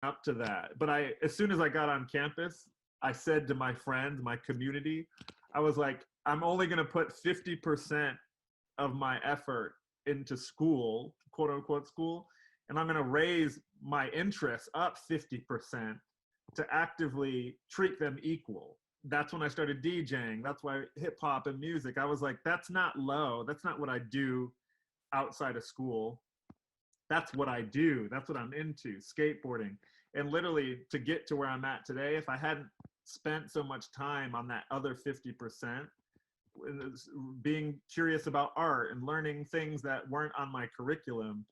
up to that. But as soon as I got on campus, I said to my friends, my community, I was like, I'm only going to put 50% of my effort into school, quote unquote school, and I'm going to raise my interests up 50% to actively treat them equal. That's when I started DJing. That's why hip hop and music. I was like, that's not low. That's not what I do outside of school. That's what I do. That's what I'm into, skateboarding. And literally, to get to where I'm at today, if I hadn't spent so much time on that other 50%, being curious about art and learning things that weren't on my curriculum,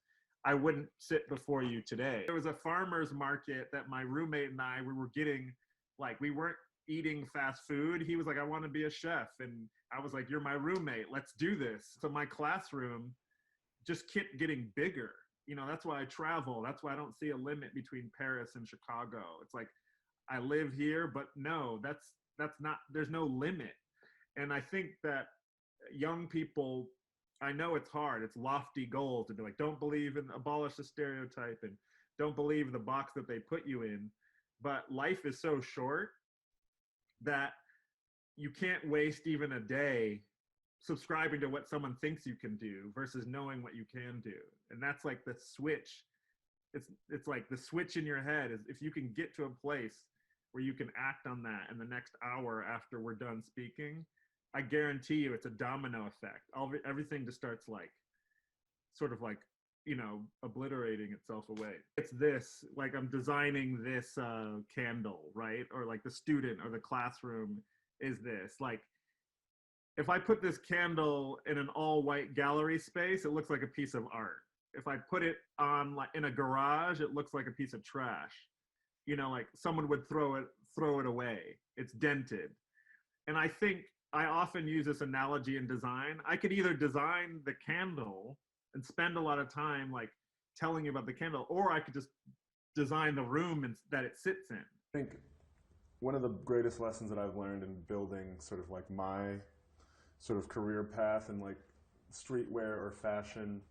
I wouldn't sit before you today. There was a farmer's market that my roommate and we were getting, like, we weren't eating fast food. He was like, I want to be a chef. And I was like, you're my roommate. Let's do this. So my classroom just kept getting bigger. You know, that's why I travel. That's why I don't see a limit between Paris and Chicago. It's like, I live here, but no, that's not, there's no limit. And I think that young people, I know it's hard. It's lofty goals to be like, don't believe in, abolish the stereotype and don't believe the box that they put you in. But life is so short that you can't waste even a day subscribing to what someone thinks you can do versus knowing what you can do. And that's like the switch. It's like the switch in your head is if you can get to a place where you can act on that in the next hour after we're done speaking, I guarantee you it's a domino effect. Everything just starts like, sort of like, you know, obliterating itself away. It's this, like I'm designing this candle, right? Or like the student or the classroom is this. Like, if I put this candle in an all white gallery space, it looks like a piece of art. If I put it on like in a garage, it looks like a piece of trash. You know, like someone would throw it away. It's dented. And I think I often use this analogy in design. I could either design the candle and spend a lot of time like telling you about the candle, or I could just design the room that it sits in. I think one of the greatest lessons that I've learned in building sort of like my sort of career path in like streetwear or fashion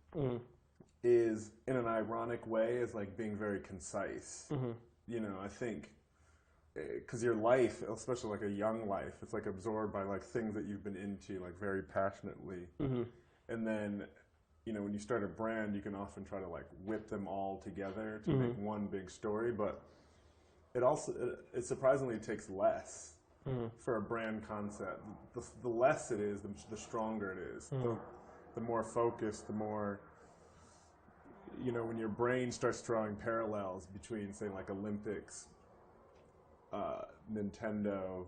is, in an ironic way, is like being very concise. You know, I think because your life, especially like a young life, it's like absorbed by like things that you've been into like very passionately. And then, you know, when you start a brand, you can often try to like whip them all together to make one big story, but it surprisingly takes less for a brand concept. The less it is, the stronger it is. The more focused, the more, you know, when your brain starts drawing parallels between, say, like Olympics, Nintendo,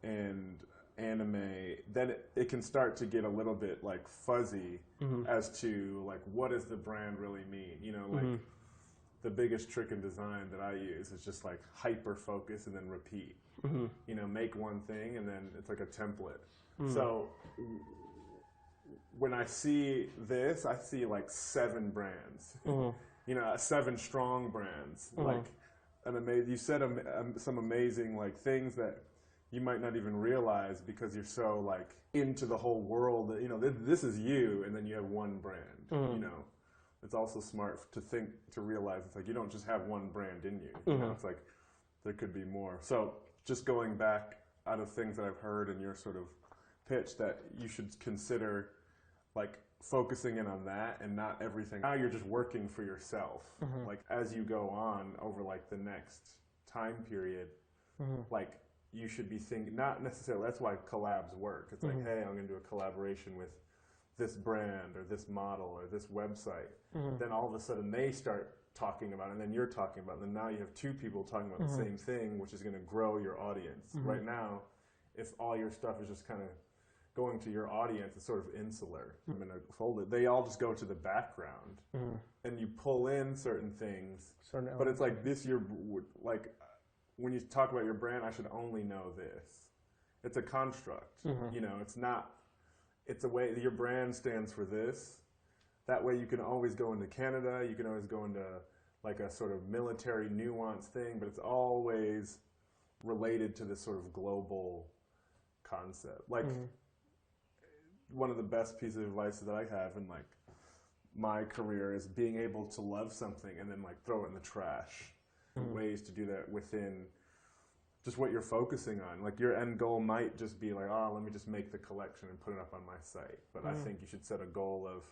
and anime, then it can start to get a little bit like fuzzy as to like what does the brand really mean. You know, like the biggest trick in design that I use is just like hyper focus and then repeat. You know, make one thing and then it's like a template. So when I see this, I see like 7 brands. You know, 7 strong brands. Like you said some amazing like things that you might not even realize because you're so like into the whole world that, you know, this is you, and then you have one brand. You know, it's also smart to realize it's like you don't just have one brand in you. You know, it's like there could be more. So just going back out of things that I've heard in your sort of pitch, that you should consider like focusing in on that and not everything. Now you're just working for yourself. Like as you go on over like the next time period, like you should be thinking, not necessarily, that's why collabs work. It's like, hey, I'm going to do a collaboration with this brand or this model or this website. Then all of a sudden they start talking about it, and then you're talking about it, and now you have 2 people talking about the same thing, which is going to grow your audience. Right now, if all your stuff is just kind of going to your audience, it's sort of insular. I'm going to fold it. They all just go to the background, and you pull in certain things, but it's like this, you're like, when you talk about your brand, I should only know this. It's a construct. You know, it's not, it's a way, your brand stands for this. That way you can always go into Canada, you can always go into like a sort of military nuance thing, but it's always related to this sort of global concept. Like one of the best pieces of advice that I have in like my career is being able to love something and then like throw it in the trash. ways to do that within just what you're focusing on. Like your end goal might just be like, oh, let me just make the collection and put it up on my site. But I think you should set a goal of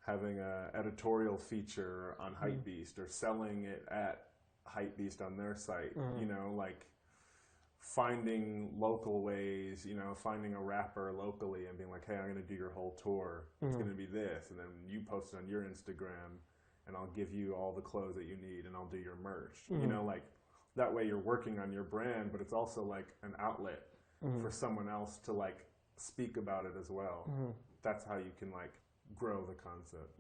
having an editorial feature on Hypebeast or selling it at Hypebeast on their site. You know, like finding local ways, you know, finding a rapper locally and being like, hey, I'm going to do your whole tour. It's going to be this. And then you post it on your Instagram and I'll give you all the clothes that you need and I'll do your merch. You know, like that way you're working on your brand, but it's also like an outlet for someone else to like speak about it as well. That's how you can like grow the concept.